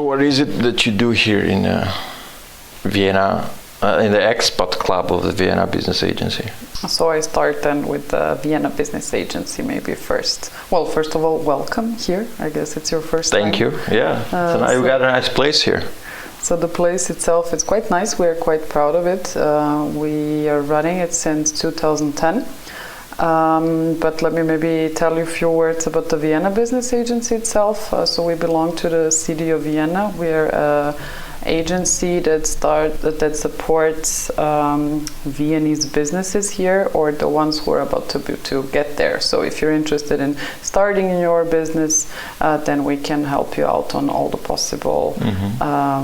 So what is it that you do here in Vienna, in the Expat Club of the Vienna Business Agency? So I start then with the Vienna Business Agency maybe first. Well, first of all, welcome here. I guess it's your first time. Thank you. Yeah, so you've got a nice place here. So the place itself is quite nice. We are quite proud of it. We are running it since 2010. But let me maybe tell you a few words about the Vienna Business Agency itself. So we belong to the city of Vienna. We are an agency that supports Viennese businesses here, or the ones who are about to get there. So if you're interested in starting in your business, then we can help you out on all the possible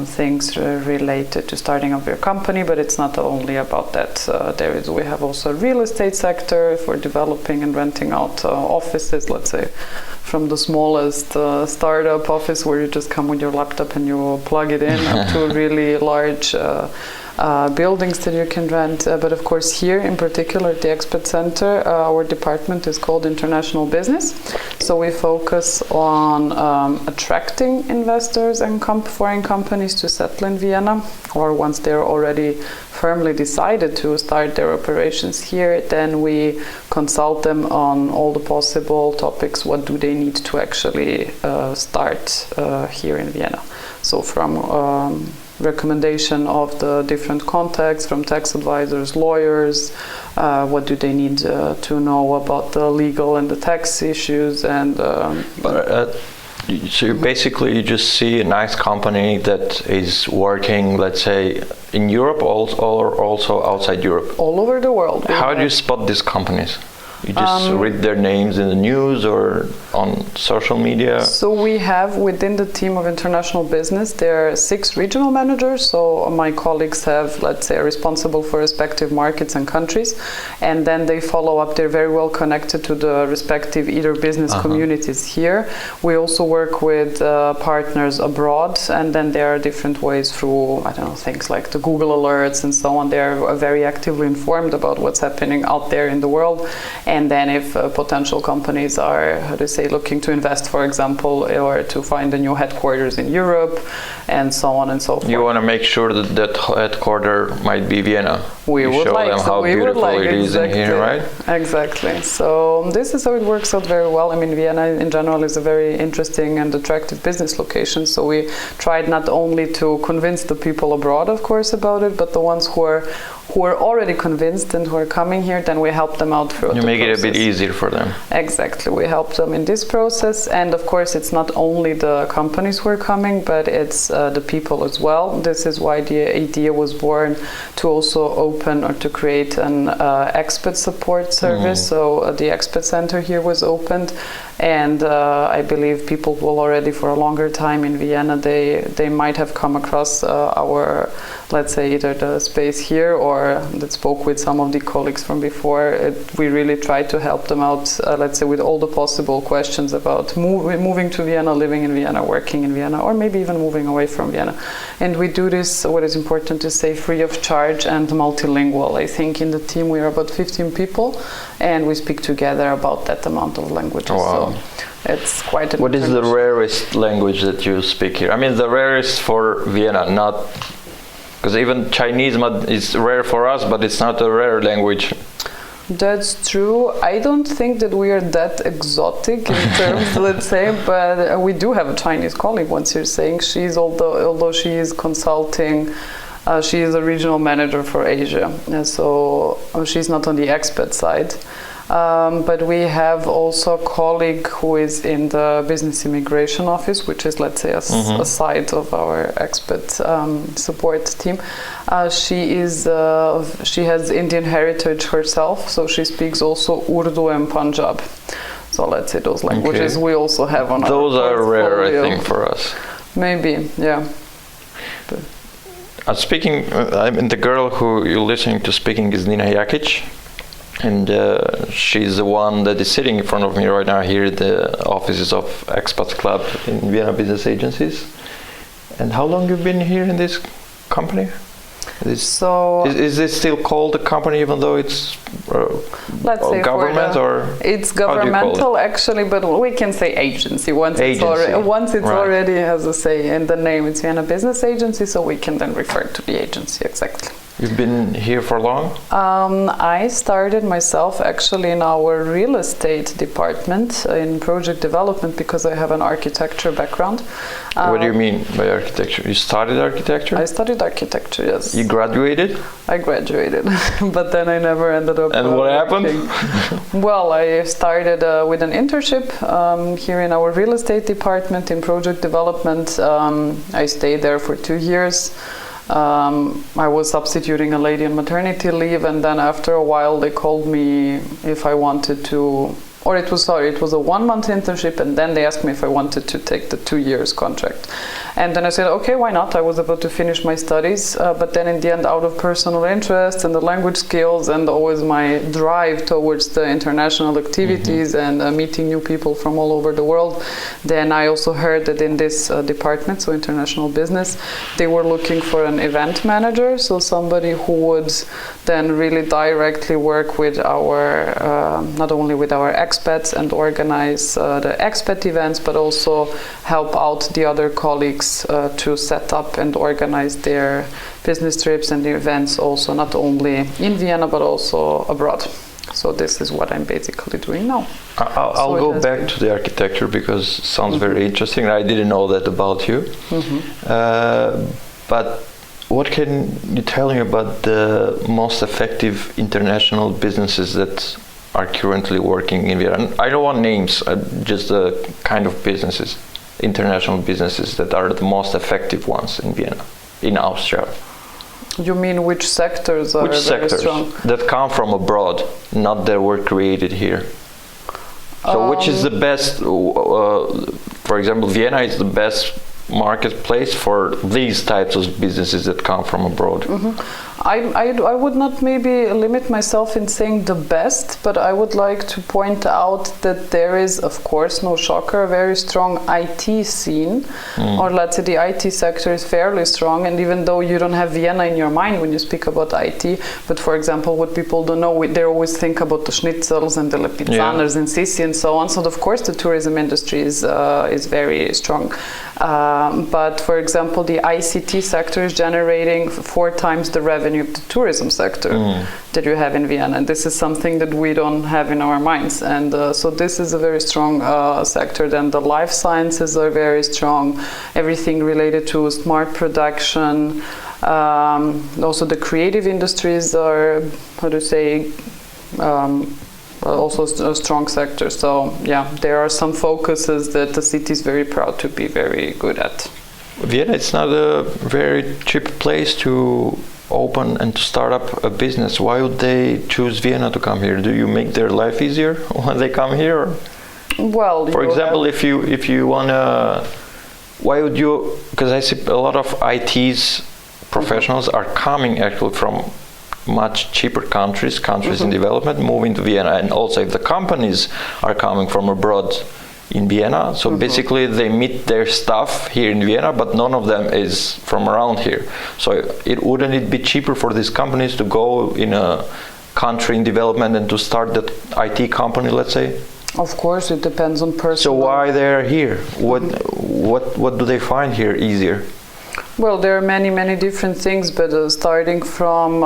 things related to starting up your company. But it's not only about that. We have also a real estate sector for developing and renting out offices, let's say, from the smallest startup office where you just come with your laptop and you plug it in up to really large buildings that you can rent. But of course here in particular at the Expat Center, our department is called International Business. So we focus on attracting investors and foreign companies to settle in Vienna, or once they're already firmly decided to start their operations here, then we consult them on all the possible topics. What do they need to actually start here in Vienna? So from recommendation of the different contacts, from tax advisors, lawyers, what do they need to know about the legal and the tax issues, and so basically you just see a nice company that is working, let's say, in Europe or also outside Europe? All over the world. How do you spot these companies? You just read their names in the news or on social media? So we have within the team of international business, there are 6 regional managers. So my colleagues have, let's say, are responsible for respective markets and countries. And then they follow up. They're very well connected to the respective either business communities here. We also work with partners abroad. And then there are different ways through, I don't know, things like the Google alerts and so on. They're very actively informed about what's happening out there in the world. And then if potential companies are, looking to invest, for example, or to find a new headquarters in Europe, and so on and so forth. You want to make sure that that headquarter might be Vienna. You show them how beautiful it is in here, right? Exactly. So this is how it works out very well. I mean, Vienna in general is a very interesting and attractive business location. So we tried not only to convince the people abroad, of course, about it, but the ones who are already convinced and who are coming here, then we help them out through the process. You make it a bit easier for them. Exactly. We help them in this process. And of course, it's not only the companies who are coming, but it's the people as well. This is why the idea was born to also open or to create an expat support service. So the Expat Center here was opened. And I believe people will already for a longer time in Vienna, they might have come across our, let's say, either the space here or that spoke with some of the colleagues from before. We really try to help them out, let's say, with all the possible questions about moving to Vienna, living in Vienna, working in Vienna, or maybe even moving away from Vienna. And we do this, what is important to say, free of charge and multilingual. I think in the team we are about 15 people, and we speak together about that amount of languages. Wow. So it's quite an What is the rarest language that you speak here? I mean, the rarest for Vienna, not... Because even Chinese is rare for us, but it's not a rare language. That's true. I don't think that we are that exotic in terms, let's say, but we do have a Chinese colleague, once you're saying. Although she is consulting, she is a regional manager for Asia. And so she's not on the expat side. But we have also a colleague who is in the business immigration office, which is, let's say, a side of our expat support team. She has Indian heritage herself, so she speaks also Urdu and Punjab. So let's say those languages we also have on our portfolio. Those are rare, I think, for us. Maybe, yeah. Speaking, I mean, the girl who you're listening to speaking is Nina Jakic. And she's the one that is sitting in front of me right now here at the offices of Expat Club in Vienna Business Agencies. And how long have you been here in this company? Is it still called a company even though it's let's say government or it's governmental actually, but we can say agency once it's already has a say in the name. It's Vienna Business Agency, so we can then refer to the agency exactly. You've been here for long? I started myself actually in our real estate department in project development because I have an architecture background. What do you mean by architecture? You studied architecture? I studied architecture, yes. You graduated? I graduated, but then I never ended up. And what happened? Well, I started with an internship here in our real estate department in project development. I stayed there for 2 years. I was substituting a lady on maternity leave, and then after a while they called me if I wanted to, or it was a 1-month internship, and then they asked me if I wanted to take the 2 years contract. And then I said, okay, why not? I was about to finish my studies, but then in the end, out of personal interest and the language skills and always my drive towards the international activities and meeting new people from all over the world, then I also heard that in this department, so international business, they were looking for an event manager, so somebody who would then really directly work with our, not only with our expats and organize the expat events, but also help out the other colleagues to set up and organize their business trips and the events also, not only in Vienna, but also abroad. So this is what I'm basically doing now. I'll go back to the architecture because it sounds very interesting. I didn't know that about you. But what can you tell me about the most effective international businesses that are currently working in Vienna? I don't want names, just the kind of businesses, international businesses that are the most effective ones in Vienna, in Austria. You mean which sectors are very strong? That come from abroad, not that were created here? So which is the best, for example, Vienna is the best marketplace for these types of businesses that come from abroad? I would not maybe limit myself in saying the best, but I would like to point out that there is, of course, no shocker, a very strong IT scene, or let's say the IT sector is fairly strong, and even though you don't have Vienna in your mind when you speak about IT, but for example, what people don't know, they always think about the schnitzels and the lepizzanas and Sissi and so on, so of course the tourism industry is very strong. But for example, the ICT sector is generating 4 times the revenue of the tourism sector that you have in Vienna, and this is something that we don't have in our minds, and so this is a very strong sector. Then the life sciences are very strong, everything related to smart production, also the creative industries are, how to say, also a strong sector. So yeah, there are some focuses that the city is very proud to be very good at. Vienna, it's not a very cheap place to open and to start up a business. Why would they choose Vienna to come here? Do you make their life easier when they come here? Or? Well, for example, if you wanna, why would you? Because I see a lot of ITs professionals are coming actually from much cheaper countries in development, moving to Vienna, and also if the companies are coming from abroad in Vienna, so basically they meet their staff here in Vienna, but none of them is from around here. So wouldn't it be cheaper for these companies to go in a country in development and to start that IT company, let's say? Of course, it depends on person. So why they're here? What do they find here easier? Well, there are many different things, but starting from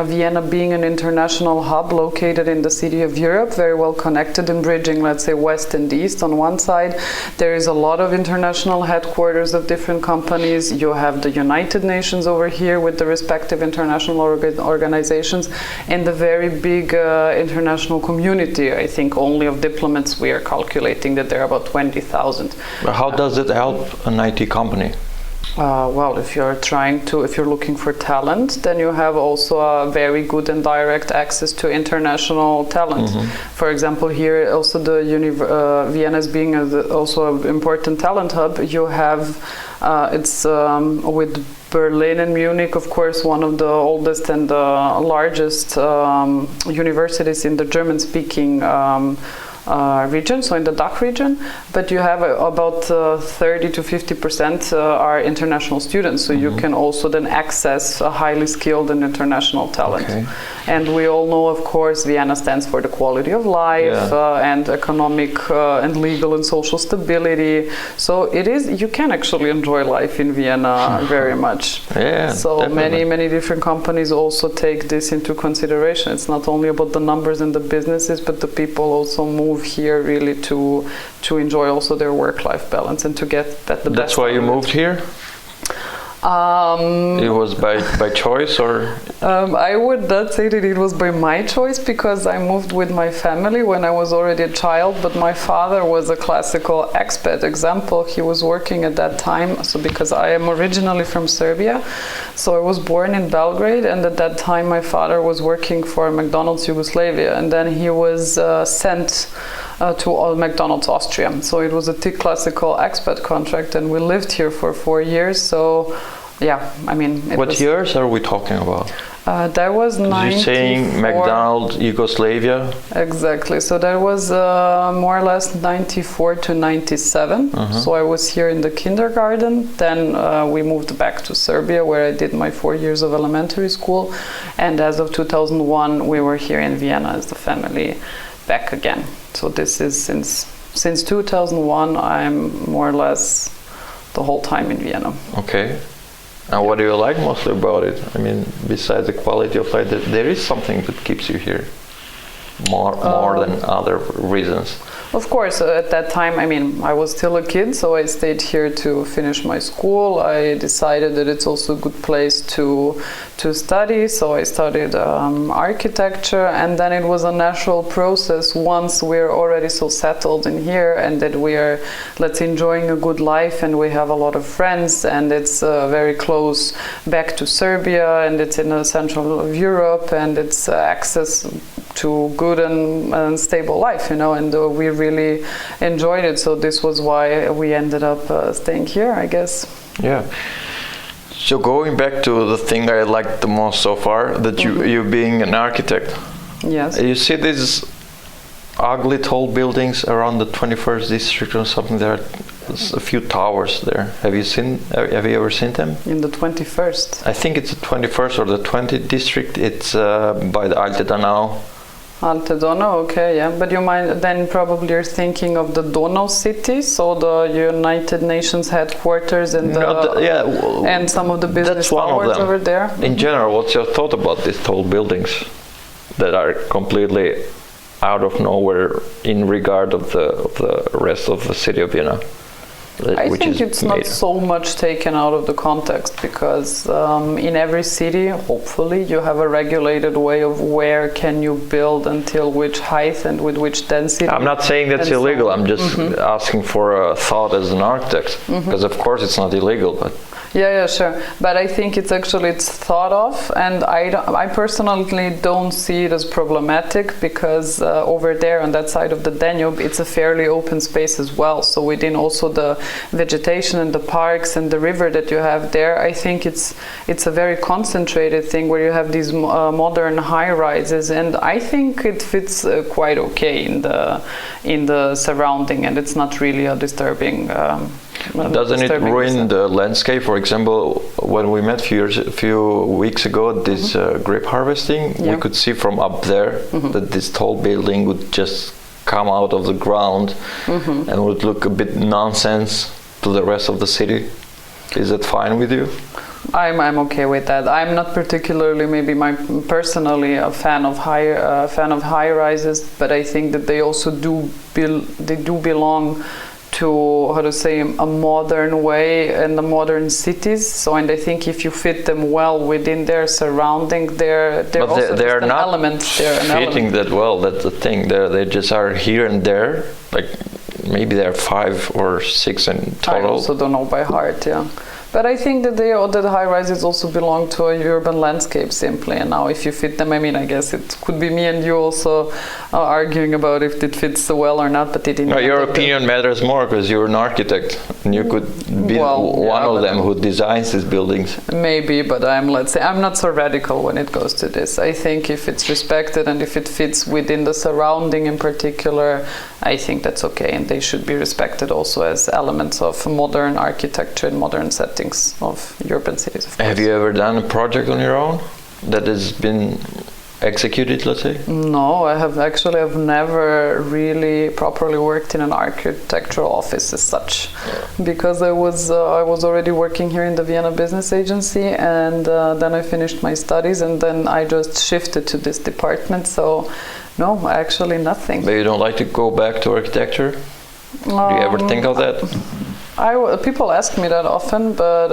Vienna being an international hub located in the city of Europe, very well connected and bridging, let's say, west and east on one side. There is a lot of international headquarters of different companies. You have the United Nations over here with the respective international organizations, and the very big international community. I think only of diplomats we are calculating that there are about 20,000. How does it help an IT company? Well, if you're looking for talent, then you have also a very good and direct access to international talent. For example, here also Vienna is being also an important talent hub. You have it's with Berlin and Munich, of course, one of the oldest and the largest universities in the German-speaking region, so in the DACH region, but you have about 30 to 50% are international students, so you can also then access a highly skilled and international talent. Okay. And we all know, of course, Vienna stands for the quality of life and economic and legal and social stability. So you can actually enjoy life in Vienna very much. Yeah, so definitely. many different companies also take this into consideration. It's not only about the numbers and the businesses, but the people also move here really to enjoy also their work-life balance and to get that the best. That's why you moved here? It was by choice, or? I would not say that it was by my choice, because I moved with my family when I was already a child, but my father was a classical expat example. He was working at that time, so because I am originally from Serbia, so I was born in Belgrade, and at that time my father was working for McDonald's Yugoslavia, and then he was sent to all McDonald's Austria. So it was a classical expat contract, and we lived here for 4 years. So yeah, I mean, what years are we talking about? That was 94. You're saying McDonald's Yugoslavia? Exactly. So that was more or less 94 to 97. So I was here in the kindergarten. Then we moved back to Serbia, where I did my 4 years of elementary school. And as of 2001, we were here in Vienna as the family back again. So this is since 2001, I'm more or less the whole time in Vienna. Okay. And what do you like mostly about it? I mean, besides the quality of life, there is something that keeps you here more than other reasons. Of course, at that time, I mean, I was still a kid, so I stayed here to finish my school. I decided that it's also a good place to study, so I studied architecture, and then it was a natural process once we're already so settled in here and that we are, let's say, enjoying a good life, and we have a lot of friends, and it's very close back to Serbia, and it's in the central of Europe, and it's access to good and stable life, you know, and we really enjoyed it. So this was why we ended up staying here, I guess. Yeah. So going back to the thing I liked the most so far, that you being an architect. Yes. You see these ugly tall buildings around the 21st district or something. There are a few towers there. Have you ever seen them? In the 21st? I think it's the 21st or the 20th district. It's by the Alte Donau. Alte Donau, okay, yeah. But you might then probably you're thinking of the Donau city, so the United Nations headquarters and and some of the business towers over there. In general, what's your thought about these tall buildings that are completely out of nowhere in regard of the rest of the city of Vienna? I think it's not so much taken out of the context, because in every city, hopefully, you have a regulated way of where can you build until which height and with which density. I'm not saying that's illegal. I'm just asking for a thought as an architect, because of course it's not illegal, but. Yeah, sure. But I think it's thought of, and I personally don't see it as problematic, because over there on that side of the Danube, it's a fairly open space as well. So within also the vegetation and the parks and the river that you have there, I think it's a very concentrated thing where you have these modern high rises, and I think it fits quite okay in the surrounding, and it's not really a disturbing. Doesn't it ruin the landscape? For example, when we met a few weeks ago at this grape harvesting, we could see from up there that this tall building would just come out of the ground and would look a bit nonsense to the rest of the city. Is that fine with you? I'm okay with that. I'm not particularly personally a fan of high rises, but I think that they also do belong to, how to say, a modern way and the modern cities. So, and I think if you fit them well within their surrounding, they're also they're an not element. They're fitting that well. That's the thing. They just are here and there. Like maybe they're 5 or 6 in total. I also don't know by heart. Yeah. But I think that the high rises also belong to a urban landscape simply. And now if you fit them, I mean, I guess it could be me and you also arguing about if it fits so well or not. But it didn't. No, your opinion matters more because you're an architect and you could be one of them who designs these buildings. Maybe, but let's say I'm not so radical when it goes to this. I think if it's respected and if it fits within the surrounding in particular, I think that's okay, and they should be respected also as elements of modern architecture and modern settings of urban cities. Of course. Have you ever done a project on your own that has been executed, let's say? No, I've never really properly worked in an architectural office as such, because I was already working here in the Vienna Business Agency, and then I finished my studies, and then I just shifted to this department. So, no, actually nothing. But you don't like to go back to architecture? Do you ever think of that? People ask me that often, but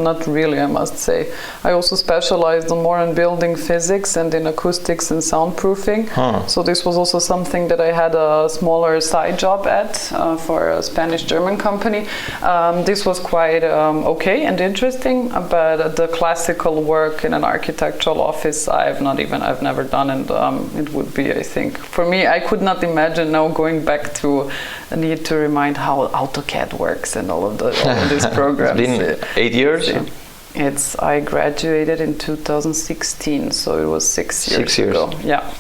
not really, I must say. I also specialized more in building physics and in acoustics and soundproofing. So this was also something that I had a smaller side job at for a Spanish-German company. This was quite okay and interesting, but the classical work in an architectural office I've never done, and it would be, I think, for me, I could not imagine now going back to need to remind how AutoCAD works and all of these programs. It's been 8 years? I graduated in 2016, so it was 6 years ago. Yeah.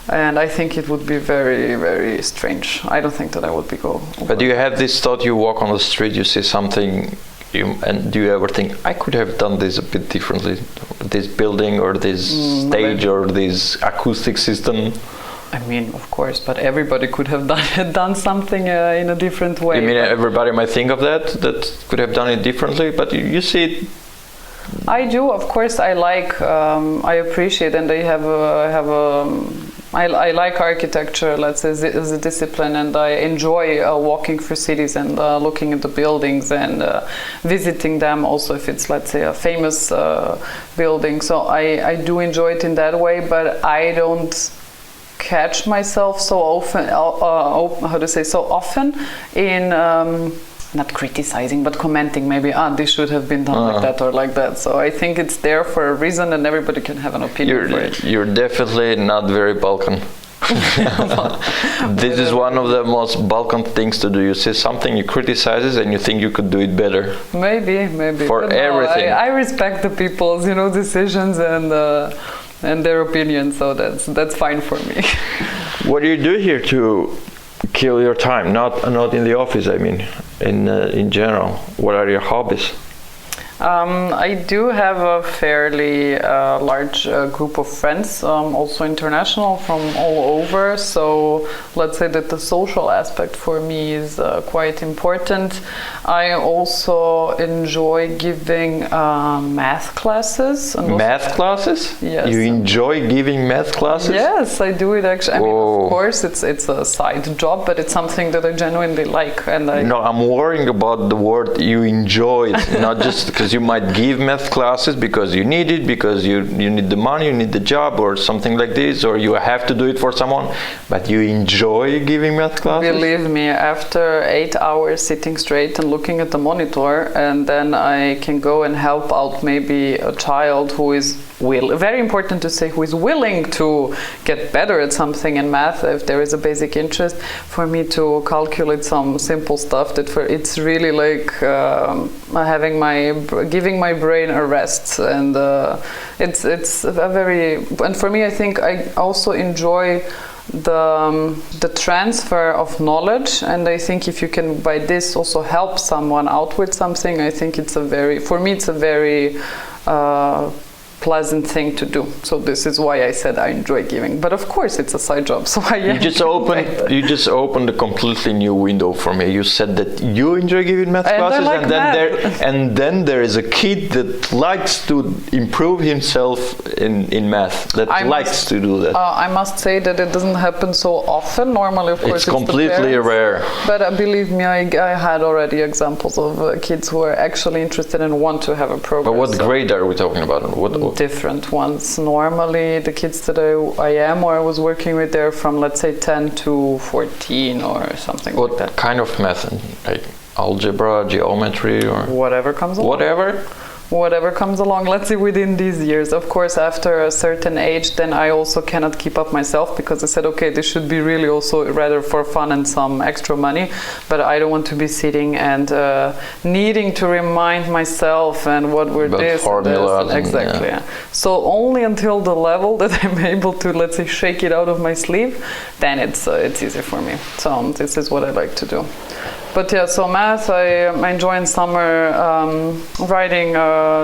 And I think it would be very, very strange. I don't think that I would be go. But do you have this thought, you walk on the street, you see something, and do you ever think, I could have done this a bit differently? This building or this stage or this acoustic system? I mean, of course, but everybody could have done something in a different way. You mean everybody might think of that could have done it differently, but you see it? I do, of course. I appreciate, and I I like architecture, let's say, as a discipline, and I enjoy walking through cities and looking at the buildings and visiting them. Also, if it's, let's say, a famous building, so I do enjoy it in that way, but I don't catch myself so often in not criticizing but commenting, maybe this should have been done like that or like that. So I think it's there for a reason, and everybody can have an opinion for it. You're definitely not very Balkan. This is one of the most Balkan things to do. You see something, you criticize it, and you think you could do it better. Maybe for but everything. I respect the people's decisions and their opinions, so that's fine for me. What do you do here to kill your time? Not in the office, I mean, in general. What are your hobbies? I do have a fairly large group of friends, also international, from all over. So let's say that the social aspect for me is quite important. I also enjoy giving math classes. Math classes? Yes. You enjoy giving math classes? Yes, I do it actually. I mean, of course, it's a side job, but it's something that I genuinely like. And I'm worrying about the word you enjoy it, not just because you might give math classes because you need it, because you need the money, you need the job or something like this, or you have to do it for someone, but you enjoy giving math classes? Believe me, after 8 hours sitting straight and looking at the monitor, and then I can go and help out maybe a child who is very important to say, who is willing to get better at something in math, if there is a basic interest, for me to calculate some simple stuff, it's really like giving my brain a rest, and it's a very, and for me, I think I also enjoy the transfer of knowledge, and I think if you can by this also help someone out with something, I think it's a very pleasant thing to do. So this is why I said I enjoy giving. But of course, it's a side job. So you just opened a completely new window for me. You said that you enjoy giving math classes, and then there is a kid that likes to improve himself in math. That likes to do that. I must say that it doesn't happen so often. Normally, of course, it's completely rare. But believe me, I had already examples of kids who are actually interested and want to have a program. But what grade are we talking about? Different ones. Normally, the kids that I am or I was working with, they're from, let's say, 10 to 14 or something like that. What kind of math? Like algebra, geometry, or whatever comes along. Whatever comes along, let's say within these years. Of course, after a certain age, then I also cannot keep up myself, because I said, okay, this should be really also rather for fun and some extra money, but I don't want to be sitting and needing to remind myself and what were this and this. Exactly. Yeah. So only until the level that I'm able to, let's say, shake it out of my sleeve, then it's easy for me. So this is what I like to do. But yeah, so math, I enjoy in summer riding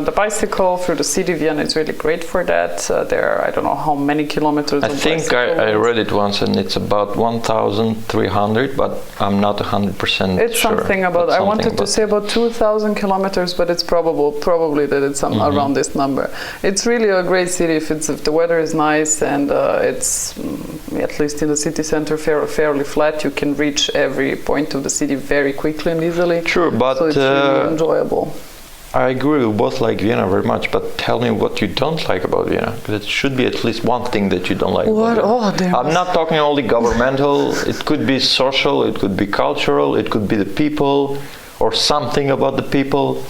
the bicycle through the city. Vienna is really great for that. There are, I don't know how many kilometers I think I read it once, and it's about 1,300, but I'm not 100% It's sure. something about, I wanted to say about 2,000 kilometers, but it's probably that it's around this number. It's really a great city if the weather is nice, and it's, at least in the city center, fairly flat. You can reach every point of the city very quickly and easily. True, but so it's really enjoyable. I agree, we both like Vienna very much, but tell me what you don't like about Vienna. Because it should be at least one thing that you don't like about Vienna. I'm not talking only governmental, it could be social, it could be cultural, it could be the people, or something about the people.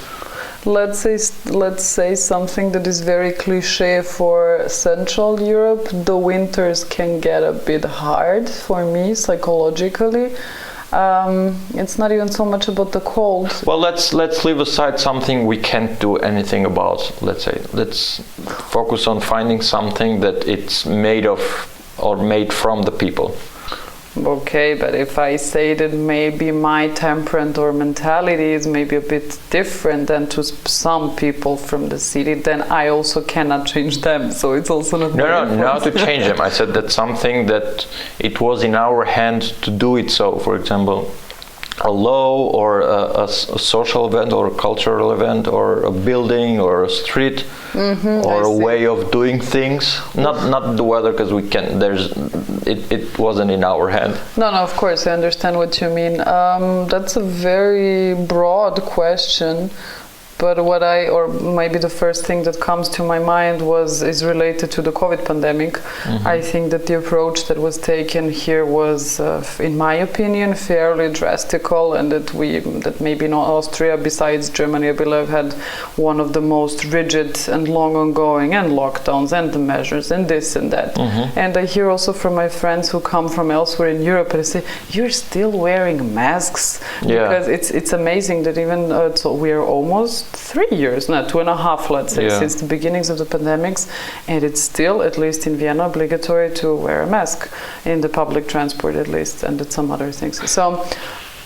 Let's say something that is very cliche for Central Europe. The winters can get a bit hard for me psychologically. It's not even so much about the cold. Well, let's leave aside something we can't do anything about. Let's focus on finding something that it's made of or made from the people. Okay, but if I say that maybe my temperament or mentality is maybe a bit different than to some people from the city, then I also cannot change them. So it's also not... not to change them. I said that's something that it was in our hand to do it. So, for example, a law or a social event or a cultural event or a building or a street or a way of doing things. Not the weather, because we can. It wasn't in our hand. No, of course I understand what you mean. That's a very broad question. But maybe the first thing that comes to my mind is related to the COVID pandemic. I think that the approach that was taken here was, in my opinion, fairly drastical, and that maybe not Austria, besides Germany, I believe, had one of the most rigid and long ongoing and lockdowns and the measures and this and that. And I hear also from my friends who come from elsewhere in Europe, and they say, "You're still wearing masks?" Because it's amazing that even so we are almost 3 years, 2.5, let's say, since the beginnings of the pandemics, and it's still, at least in Vienna, obligatory to wear a mask in the public transport, at least, and at some other things. So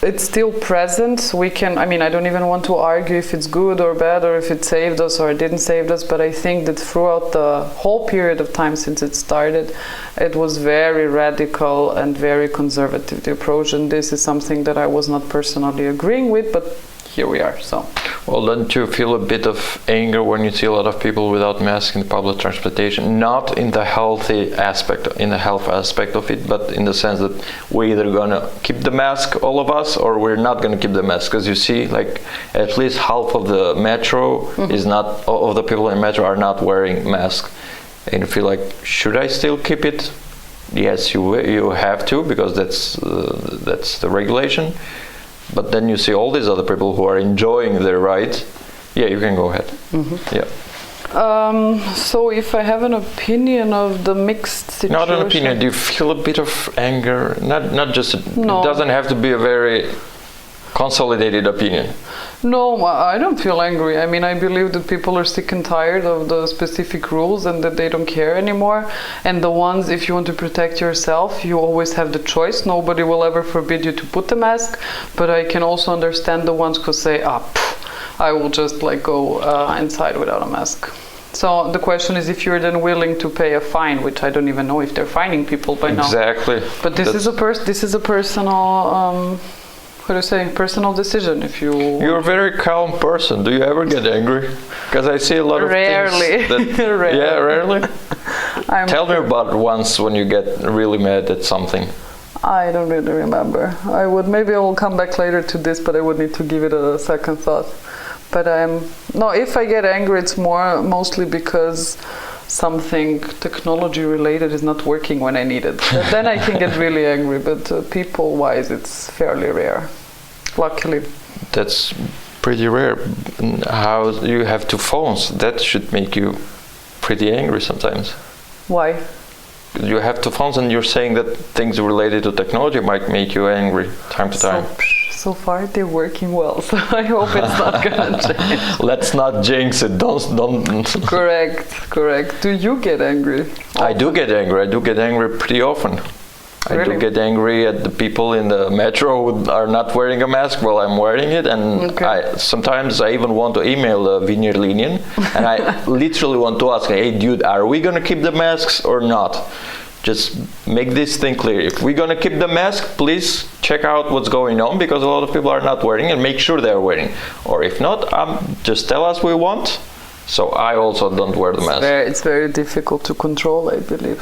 it's still present. I don't even want to argue if it's good or bad, or if it saved us or it didn't save us, but I think that throughout the whole period of time since it started, it was very radical and very conservative, the approach, and this is something that I was not personally agreeing with, but here we are. So, well, don't you feel a bit of anger when you see a lot of people without masks in public transportation? Not in the health aspect of it, but in the sense that we're either gonna keep the mask, all of us, or we're not gonna keep the mask. Because you see, like, at least half of the metro is not, of the people in metro are not wearing masks, and you feel like, should I still keep it? Yes, you have to, because that's the regulation. But then you see all these other people who are enjoying their ride. Yeah, you can go ahead. Yeah. So if I have an opinion of the mixed situation... Not an opinion. Do you feel a bit of anger? Not just... No. It doesn't have to be a very consolidated opinion. No, I don't feel angry. I mean, I believe that people are sick and tired of the specific rules and that they don't care anymore. And the ones, if you want to protect yourself, you always have the choice. Nobody will ever forbid you to put the mask. But I can also understand the ones who say, I will just go inside without a mask. So the question is if you're then willing to pay a fine, which I don't even know if they're fining people by now. Exactly. But this is a personal... personal decision. If you're a very calm person. Do you ever get angry? Because I see a lot of rarely. Things that, rarely. Yeah, rarely. Tell me about once when you get really mad at something. I don't really remember. Maybe I will come back later to this, but I would need to give it a second thought. But if I get angry, it's mostly because something technology related is not working when I need it. Then I can get really angry, but people wise it's fairly rare. luckily. That's pretty rare. How you have two phones? That should make you pretty angry sometimes. Why? You have two phones, and you're saying that things related to technology might make you angry time to time. So far they're working well, so I hope it's not gonna change. Let's not jinx it. Don't. Correct. Do you get angry? I do get angry. I do get angry pretty often. Really? I do get angry at the people in the metro who are not wearing a mask while I'm wearing it, and sometimes I even want to email the Vienna Linien, and I literally want to ask, hey dude, are we gonna keep the masks or not? Just make this thing clear. If we're gonna keep the mask, please check out what's going on, because a lot of people are not wearing, and make sure they're wearing. Or if not, just tell us we want, so I also don't wear the mask. It's very difficult to control, I believe.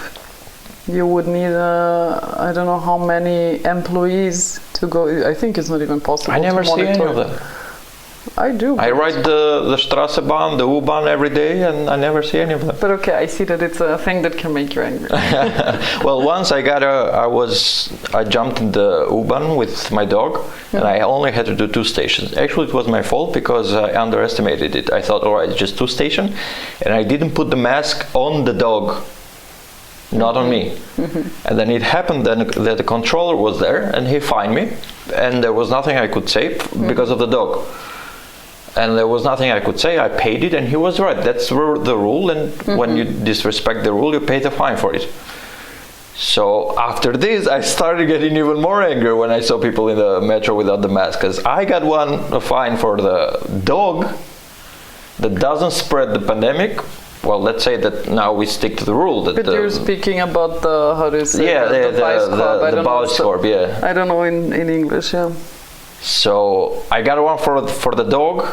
You would need, I don't know how many employees to go. I think it's not even possible. I never to see any monitor. of them. I do. I ride the Straßenbahn, the U-Bahn every day, and I never see any of them. But okay, I see that it's a thing that can make you angry. Well, once I jumped in the U-Bahn with my dog, and I only had to do 2 stations. Actually, it was my fault because I underestimated it. I thought, all right, just 2 stations, and I didn't put the mask on the dog. Not on me. And then it happened that the controller was there, and he fined me, and there was nothing I could say because of the dog. And there was nothing I could say. I paid it, and he was right. That's the rule, and when you disrespect the rule, you pay the fine for it. So after this, I started getting even more angry when I saw people in the metro without the mask, because I got a fine for the dog that doesn't spread the pandemic. Well, let's say that now we stick to the rule. That but you're speaking about the, how do you say, the Bioscorp, yeah. I don't know in English, yeah. So I got one for the dog,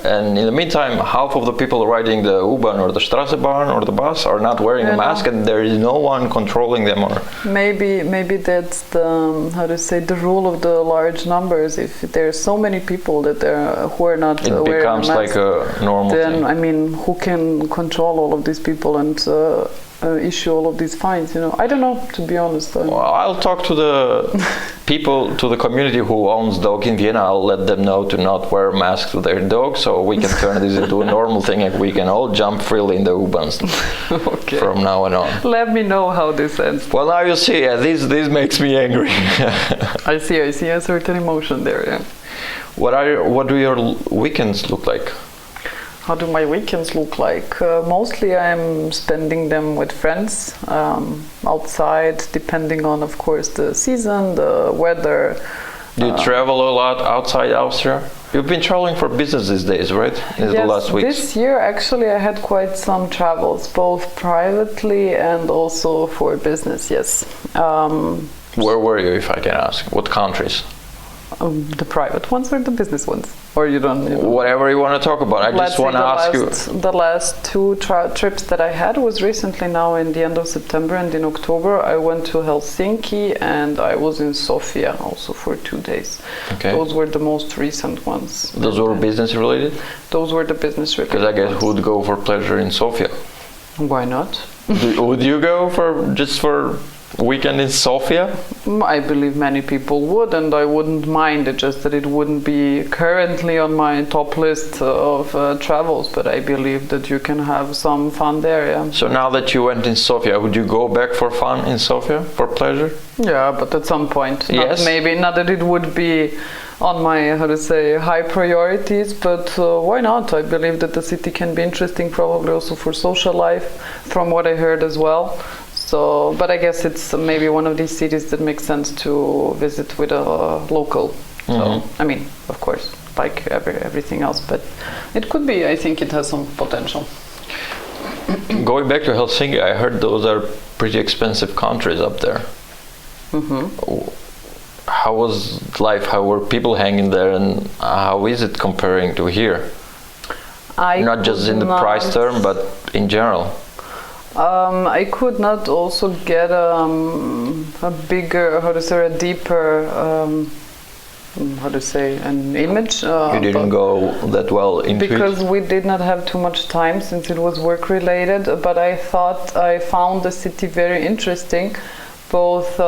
and in the meantime, half of the people riding the U-Bahn or the Straßenbahn or the bus are not wearing a mask, and there is no one controlling them. Or maybe that's the, how to say, the rule of the large numbers. If there's so many people that who are not wearing a mask, it becomes like a normal thing. I mean, who can control all of these people and issue all of these fines? I don't know, to be honest. Well, I'll talk to the people, to the community who owns dog in Vienna. I'll let them know to not wear masks to their dog, so we can turn this into a normal thing, and we can all jump freely in the U-Bahns from now on. Let me know how this ends. Well, now you see, this makes me angry. I see a certain emotion there. Yeah. What do your weekends look like? How do my weekends look like? Mostly I'm spending them with friends, outside, depending on, of course, the season, the weather. Do you travel a lot outside Austria? You've been traveling for business these days, right? In the last weeks. This year actually I had quite some travels, both privately and also for business, yes. Where were you, if I can ask? What countries? The private ones or the business ones? Or you don't? Whatever you want to talk about. I just want to ask you. The last 2 trips that I had was recently now in the end of September, and in October I went to Helsinki and I was in Sofia also for 2 days. Okay. Those were the most recent ones. Those were business related? Those were the business related. Because I guess who would go for pleasure in Sofia? Why not? Would you go for weekend in Sofia? I believe many people would, and I wouldn't mind it, just that it wouldn't be currently on my top list of travels, but I believe that you can have some fun there, yeah. So now that you went in Sofia, would you go back for fun in Sofia, for pleasure? Yeah, but at some point. Yes. Not that it would be on my, high priorities, but why not? I believe that the city can be interesting, probably also for social life, from what I heard as well. So, but I guess it's maybe one of these cities that makes sense to visit with a local. So, I mean, of course, like everything else, but it could be, I think it has some potential. Going back to Helsinki, I heard those are pretty expensive countries up there. How was life? How were people hanging there, and how is it comparing to here? Not just in the price term, but in general. I could not also get a bigger, a deeper, an image. You didn't go that well into it? Because we did not have too much time since it was work related, but I thought I found the city very interesting, both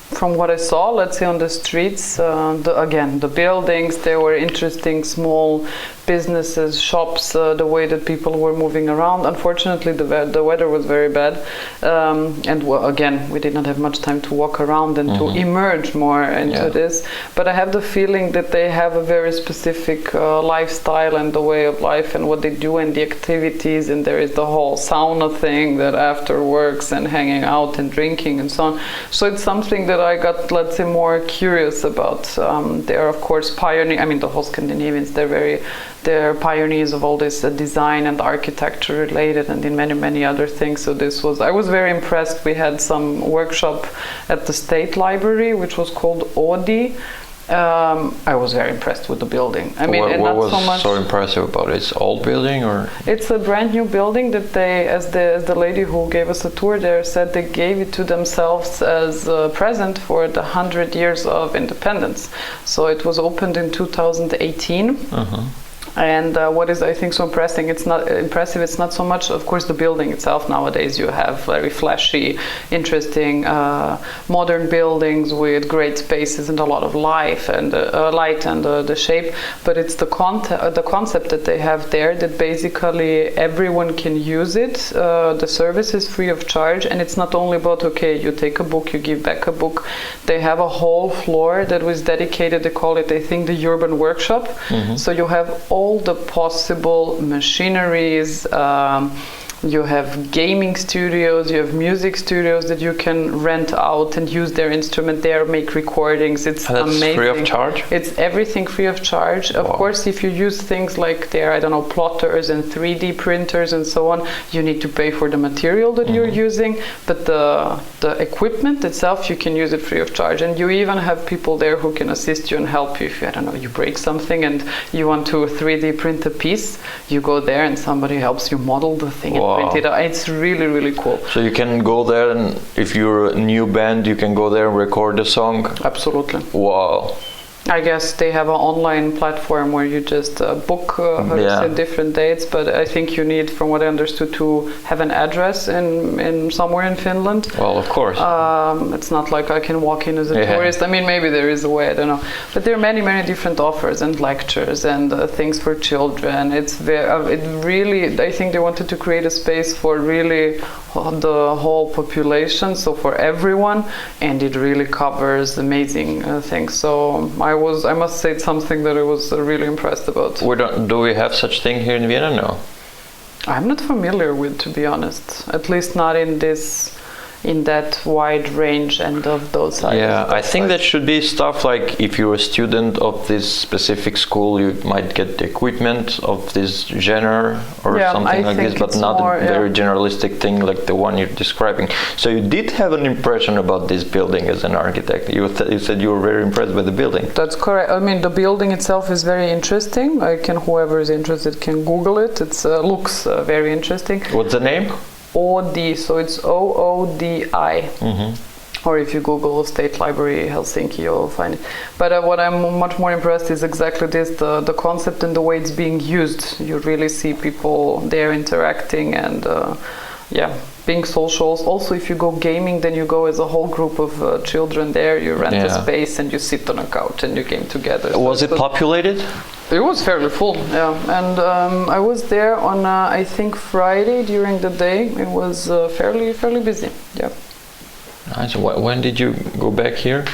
from what I saw, let's say on the streets, the buildings, there were interesting small businesses, shops, the way that people were moving around. Unfortunately, the weather was very bad, and again, we did not have much time to walk around and to emerge more into this. But I have the feeling that they have a very specific lifestyle and the way of life and what they do and the activities, and there is the whole sauna thing that after works and hanging out and drinking and so on. So it's something that I got, let's say, more curious about. They are, of course, pioneering. I mean, the whole Scandinavians, they're pioneers of all this design and architecture related and in many other things. So I was very impressed. We had some workshop at the State Library, which was called Odi. I was very impressed with the building. I mean, what was so impressive about it? It's old building, or it's a brand new building that they, as the lady who gave us a tour there said, they gave it to themselves as a present for the 100 years of independence. So it was opened in 2018. And what is, I think, so impressive, it's not so much, of course, the building itself. Nowadays you have very flashy, interesting, modern buildings with great spaces and a lot of life and light and the shape, but it's the concept that they have there, that basically everyone can use it. The service is free of charge, and it's not only about, okay, you take a book, you give back a book. They have a whole floor that was dedicated, they call it, I think, the urban workshop. So you have all the possible machineries, you have gaming studios, you have music studios that you can rent out and use their instrument there, make recordings. It's amazing. Free of charge? It's everything free of charge. Of course, if you use things like their, I don't know, plotters and 3D printers and so on, you need to pay for the material that you're using, but the equipment itself, you can use it free of charge. And you even have people there who can assist you and help you. If you, I don't know, you break something and you want to 3D print a piece, you go there and somebody helps you model the thing. Print it out. It's really cool. So you can go there, and if you're a new band, you can go there and record a song? Absolutely. Wow. I guess they have an online platform where you just book different dates, but I think you need, from what I understood, to have an address in somewhere in Finland. Well, of course. It's not like I can walk in as a tourist. I mean, maybe there is a way, I don't know. But there are many different offers and lectures and things for children. It's really, I think they wanted to create a space for really the whole population, so for everyone, and it really covers amazing things. So I must say, it's something that I was really impressed about. Do we have such thing here in Vienna? No. I'm not familiar with, to be honest. At least not in that wide range and of those sizes. Yeah, I think that should be stuff like, if you're a student of this specific school, you might get the equipment of this genre or something like this, but not a very generalistic thing like the one you're describing. So you did have an impression about this building as an architect. You said you were very impressed by the building. That's correct. I mean, the building itself is very interesting. Whoever is interested can Google it. It looks very interesting. What's the name? OD, so it's OODI. Or if you Google State Library Helsinki, you'll find it. But what I'm much more impressed is exactly this, the concept and the way it's being used. You really see people there interacting and being social. Also, if you go gaming, then you go as a whole group of children there. You rent a space and you sit on a couch and you game together. Was it populated? It was fairly full, and I was there on I think Friday during the day. It was fairly busy. Nice. When did you go back here?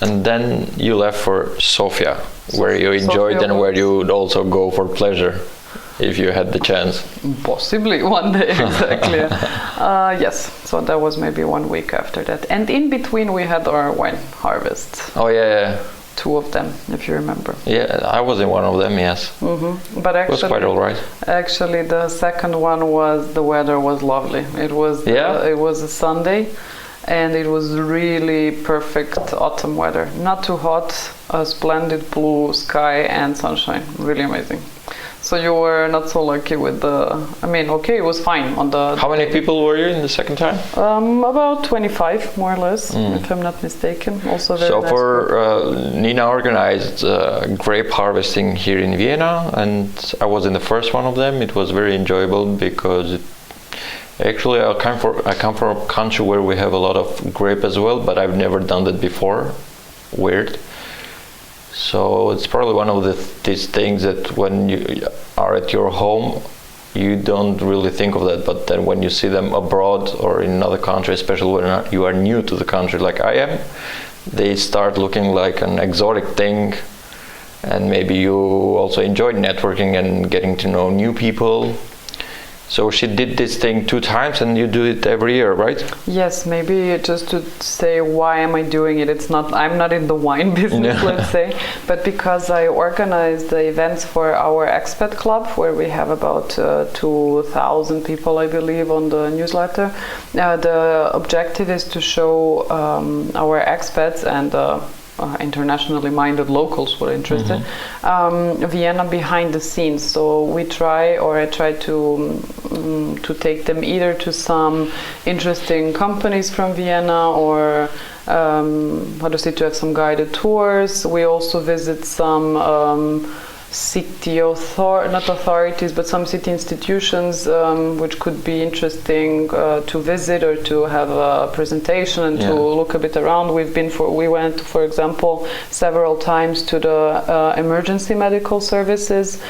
And then you left for Sofia, where you enjoyed and where you would also go for pleasure, if you had the chance. Possibly one day, exactly. Yes, so that was maybe 1 week after that. And in between we had our wine harvest. Oh yeah. 2 of them, if you remember. Yeah, I was in one of them, yes. But actually, it was quite all right. Actually, the second one the weather was lovely. It was a Sunday, and it was really perfect autumn weather. Not too hot, a splendid blue sky and sunshine. Really amazing. So you were not so lucky with it was fine on the... How many people were you in the second time? About 25, more or less, if I'm not mistaken. Also very nice. So Nina organized grape harvesting here in Vienna, and I was in the first one of them. It was very enjoyable because Actually, I come from a country where we have a lot of grape as well, but I've never done that before. Weird. So it's probably one of these things that when you are at your home, you don't really think of that, but then when you see them abroad or in another country, especially when you are new to the country like I am, they start looking like an exotic thing. And maybe you also enjoy networking and getting to know new people. So she did this thing 2 times, and you do it every year, right? Yes, maybe just to say why am I doing it? I'm not in the wine business, let's say, but because I organize the events for our expat club, where we have about 2,000 people, I believe, on the newsletter. The objective is to show our expats and internationally minded locals who are interested, Vienna behind the scenes. So I try to take them either to some interesting companies from Vienna, or to have some guided tours. We also visit some city not authorities, but some city institutions, which could be interesting to visit or to have a presentation and to look a bit around. We went, for example, several times to the emergency medical services,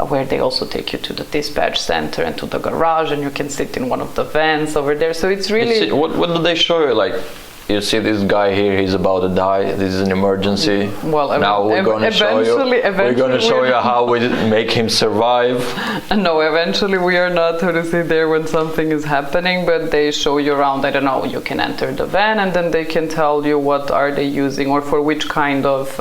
where they also take you to the dispatch center and to the garage, and you can sit in one of the vans over there. So it's really... What do they show you? Like, you see this guy here, he's about to die, this is an emergency. Well, now we're going to show you how we make him survive. No, eventually we are not, there when something is happening, but they show you around. I don't know, you can enter the van, and then they can tell you what are they using, or for which kind of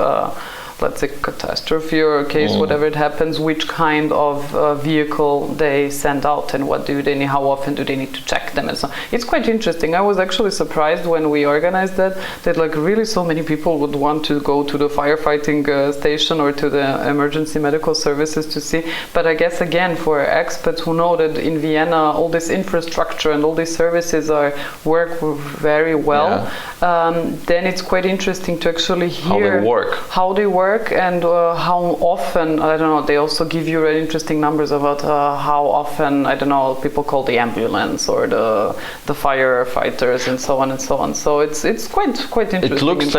let's say catastrophe or case, whatever it happens, which kind of vehicle they send out, and what do they need, how often do they need to check them, and so on. It's quite interesting. I was actually surprised when we organized that like really so many people would want to go to the firefighting station or to the emergency medical services to see. But I guess again, for expats who know that in Vienna all this infrastructure and all these services work very well, then it's quite interesting to actually hear how they work and how often, I don't know, they also give you really interesting numbers about how often, I don't know, people call the ambulance or the firefighters and so on and so on. So it's quite interesting. It looks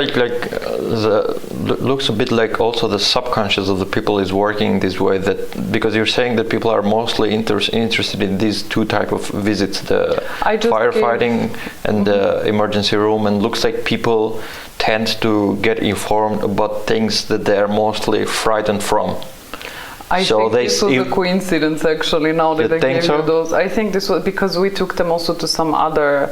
looks a bit like also the subconscious of the people is working this way, that because you're saying that people are mostly interested in these 2 type of visits, the firefighting and the emergency room, and looks like people tend to get informed about things that they are mostly frightened from. I think this was a coincidence, actually, now that I gave you those. I think this was because we took them also to some other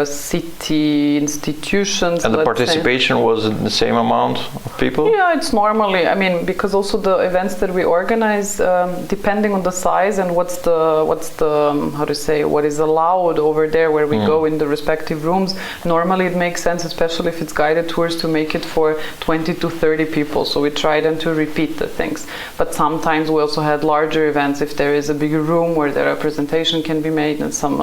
city institutions. And the participation was the same amount of people? Yeah, it's normally, I mean, because also the events that we organize, depending on the size and what is allowed over there where we go in the respective rooms, normally it makes sense, especially if it's guided tours, to make it for 20 to 30 people. So we try then to repeat the things. But sometimes we also had larger events if there is a bigger room where the representation can be made and some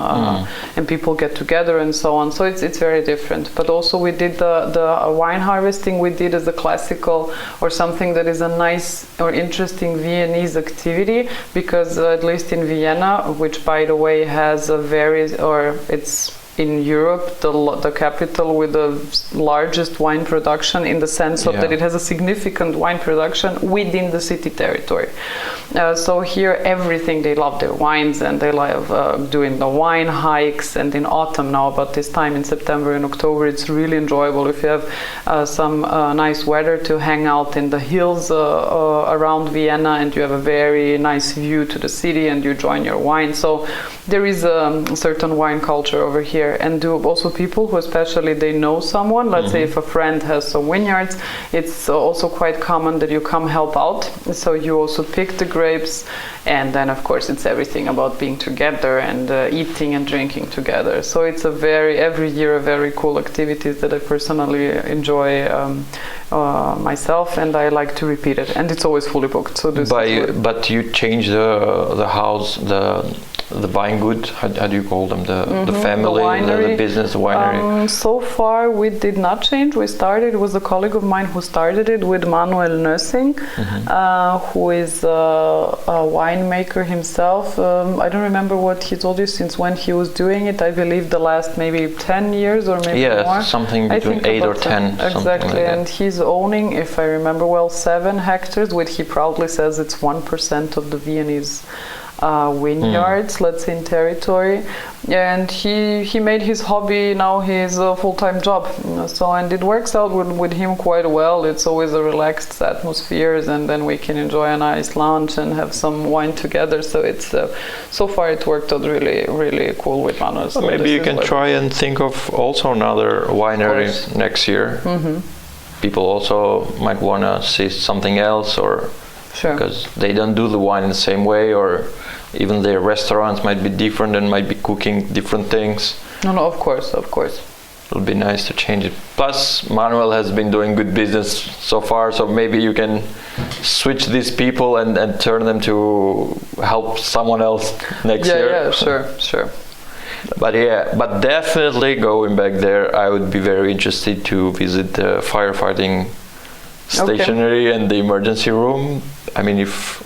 and people get together and so on. So it's very different. But also we did the wine harvesting we did as a classical or something that is a nice or interesting Viennese activity, because at least in Vienna, which by the way has it's in Europe, the capital with the largest wine production, in the sense of that it has a significant wine production within the city territory. So here everything, they love their wines, and they love doing the wine hikes. And in autumn now, about this time in September and October, it's really enjoyable if you have some nice weather to hang out in the hills around Vienna, and you have a very nice view to the city, and you join your wine. So there is a certain wine culture over here. And also people who especially they know someone, let's say if a friend has some vineyards, it's also quite common that you come help out. So you also pick the grapes, and then of course it's everything about being together and eating and drinking together. So it's every year a very cool activity that I personally enjoy myself, and I like to repeat it, and it's always fully booked. So but you change the house, the Weingut, how do you call them? The family, the business, the winery? So far, we did not change. We started, it was a colleague of mine who started it with Manuel Nössing, who is a winemaker himself. I don't remember what he told you since when he was doing it. I believe the last maybe 10 years or maybe more. Something between 8 or 10. Exactly, like and he's owning, if I remember well, 7 hectares, which he proudly says it's 1% of the Viennese vineyards, let's say, in territory. And he made his hobby now his full-time job. So, and it works out with him quite well. It's always a relaxed atmosphere, and then we can enjoy a nice lunch and have some wine together. So it's so far it worked out really, really cool with Manuel. So maybe you can try and think of also another winery next year. People also might want to see something else, or because they don't do the wine in the same way, or even their restaurants might be different and might be cooking different things. No, of course. It'll be nice to change it. Plus, Manuel has been doing good business so far, so maybe you can switch these people and turn them to help someone else next year. Yeah, sure. But definitely going back there, I would be very interested to visit the firefighting stationery and the emergency room. I mean, if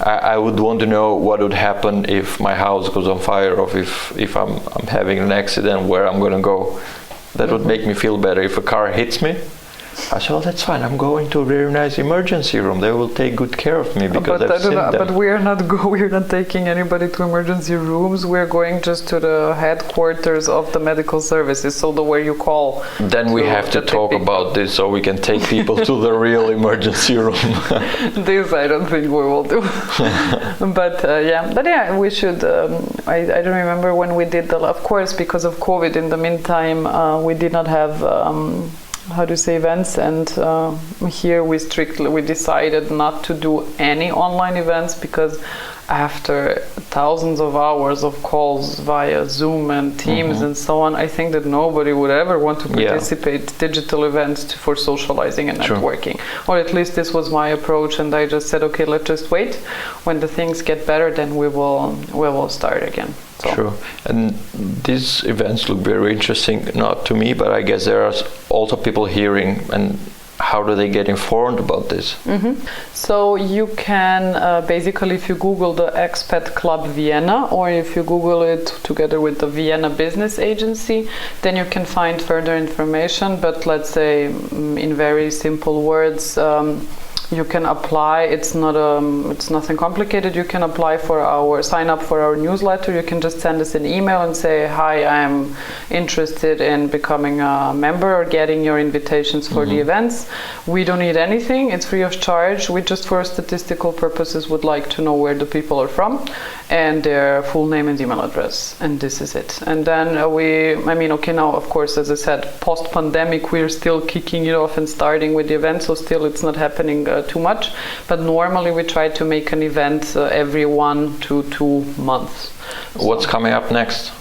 I would want to know what would happen if my house goes on fire, or if I'm having an accident, where I'm going to go. That would make me feel better. If a car hits me, I said, well, that's fine. I'm going to a very nice emergency room. They will take good care of me because I've seen them. But we're not taking anybody to emergency rooms. We're going just to the headquarters of the medical services, so where you call. Then we have to talk about this, so we can take people to the real emergency room. This I don't think we will do. But we should. I don't remember when we did of course, because of COVID. In the meantime, we did not have. Events, and here we decided not to do any online events, because after thousands of hours of calls via Zoom and Teams and so on, I think that nobody would ever want to participate digital events for socializing and networking. Or at least this was my approach, and I just said, okay, let's just wait. When the things get better, then we will start again. So. True. And these events look very interesting, not to me, but I guess there are also people hearing. And how do they get informed about this? So you can basically, if you Google the Expat Club Vienna, or if you Google it together with the Vienna Business Agency, then you can find further information. But let's say in very simple words, you can apply. It's nothing complicated. You can sign up for our newsletter. You can just send us an email and say, hi, I'm interested in becoming a member or getting your invitations for the events. We don't need anything. It's free of charge. We just, for statistical purposes, would like to know where the people are from and their full name and email address. And this is it. And then now, of course, as I said, post-pandemic, we're still kicking it off and starting with the event. So still it's not happening too much, but normally we try to make an event every 1 to 2 months. What's coming up next?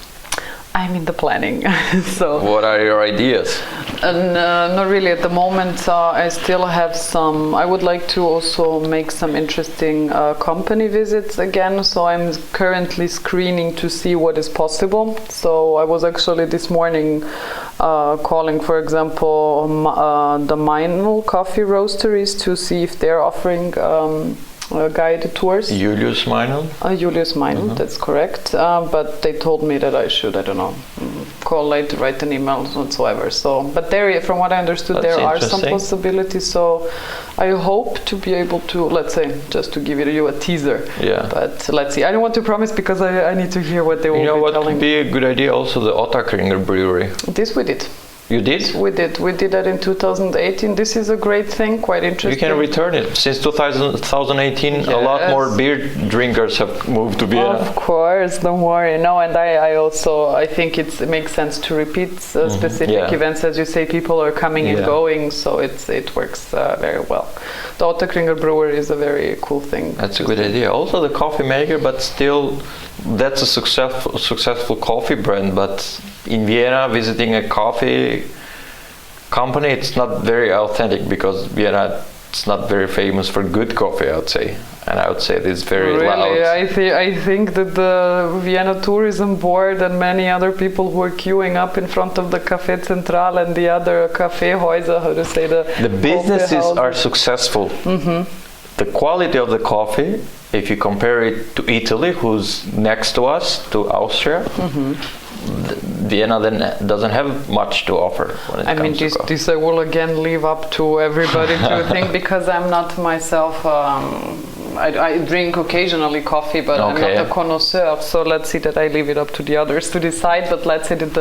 I'm in the planning. So what are your ideas? Not really at the moment. I still have some. I would like to also make some interesting company visits again. So I'm currently screening to see what is possible. So I was actually this morning calling, for example, the Meinl coffee roasteries to see if they're offering guided tours. Julius Meinl? Julius Meinl, that's correct. But they told me that I should, call later, write an email, whatsoever. So, but there, from what I understood, there are some possibilities. So I hope to be able to, let's say, just to give you a teaser. Yeah. But let's see. I don't want to promise because I need to hear what they will be telling me. You know what would be a good idea? Also the Ottakringer brewery. This we did. You did? We did that in 2018. This is a great thing, quite interesting. You can return it. Since 2018, yes. A lot more beer drinkers have moved to Vienna. Of course, don't worry. No, and I think it makes sense to repeat specific events. As you say, people are coming and going, so it works very well. The Ottakringer brewery is a very cool thing. That's a good idea. Also the coffee maker, but still, that's a successful coffee brand, but in Vienna, visiting a coffee company, it's not very authentic because Vienna it's not very famous for good coffee, I would say. And I would say it's very loud. Really, I think that the Vienna Tourism Board and many other people who are queuing up in front of the Café Central and the other Kaffeehäuser, how to say the businesses are successful. The quality of the coffee, if you compare it to Italy, who's next to us, to Austria, Vienna then doesn't have much to offer when it comes to coffee. This I will again leave up to everybody to think, because I'm not myself. I drink occasionally coffee, but I'm not a connoisseur. So let's see that I leave it up to the others to decide. But let's say that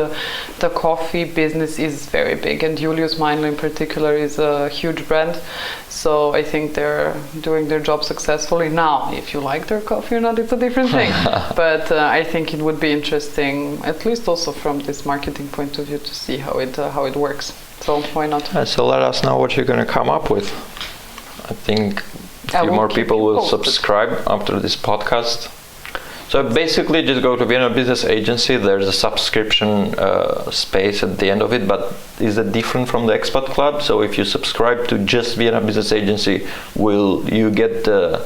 the coffee business is very big, and Julius Meinl in particular is a huge brand. So I think they're doing their job successfully. Now, if you like their coffee or not, it's a different thing. But I think it would be interesting, at least also from this marketing point of view, to see how it works. So why not? So let us know what you're going to come up with. I think a few more people will subscribe after this podcast. So basically, just go to Vienna Business Agency. There's a subscription space at the end of it, but is it different from the Expat Club? So if you subscribe to just Vienna Business Agency, will you get the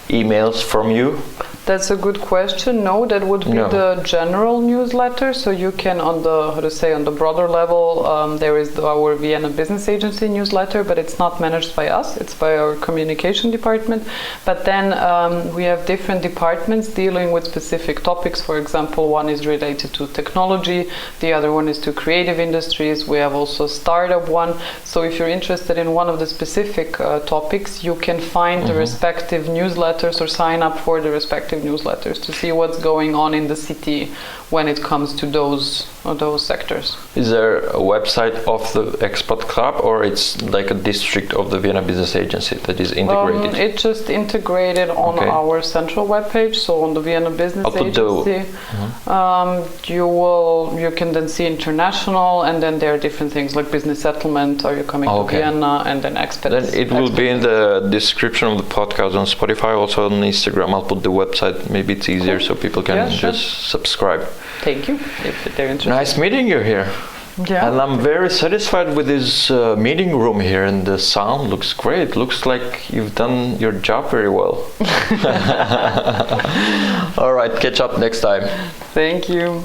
emails from you? That's a good question. No, that would be the general newsletter. So you can, on the broader level, there is our Vienna Business Agency newsletter, but it's not managed by us. It's by our communication department. But then we have different departments dealing with specific topics. For example, one is related to technology. The other one is to creative industries. We have also a startup one. So if you're interested in one of the specific topics, you can find the respective newsletters or sign up for the respective newsletters to see what's going on in the city when it comes to those sectors. Is there a website of the Expat Club, or it's like a district of the Vienna Business Agency that is integrated? It's just integrated on our central webpage, so on the Vienna Business Agency. You can then see international, and then there are different things like business settlement, are you coming to Vienna, and then expats. Then it will be in the description of the podcast on Spotify, also on Instagram. I'll put the website, maybe it's easier so people can just subscribe. Thank you, if they're interested. Nice meeting you here. Yeah. And I'm very satisfied with this meeting room here, and the sound looks great. Looks like you've done your job very well. All right, catch up next time. Thank you.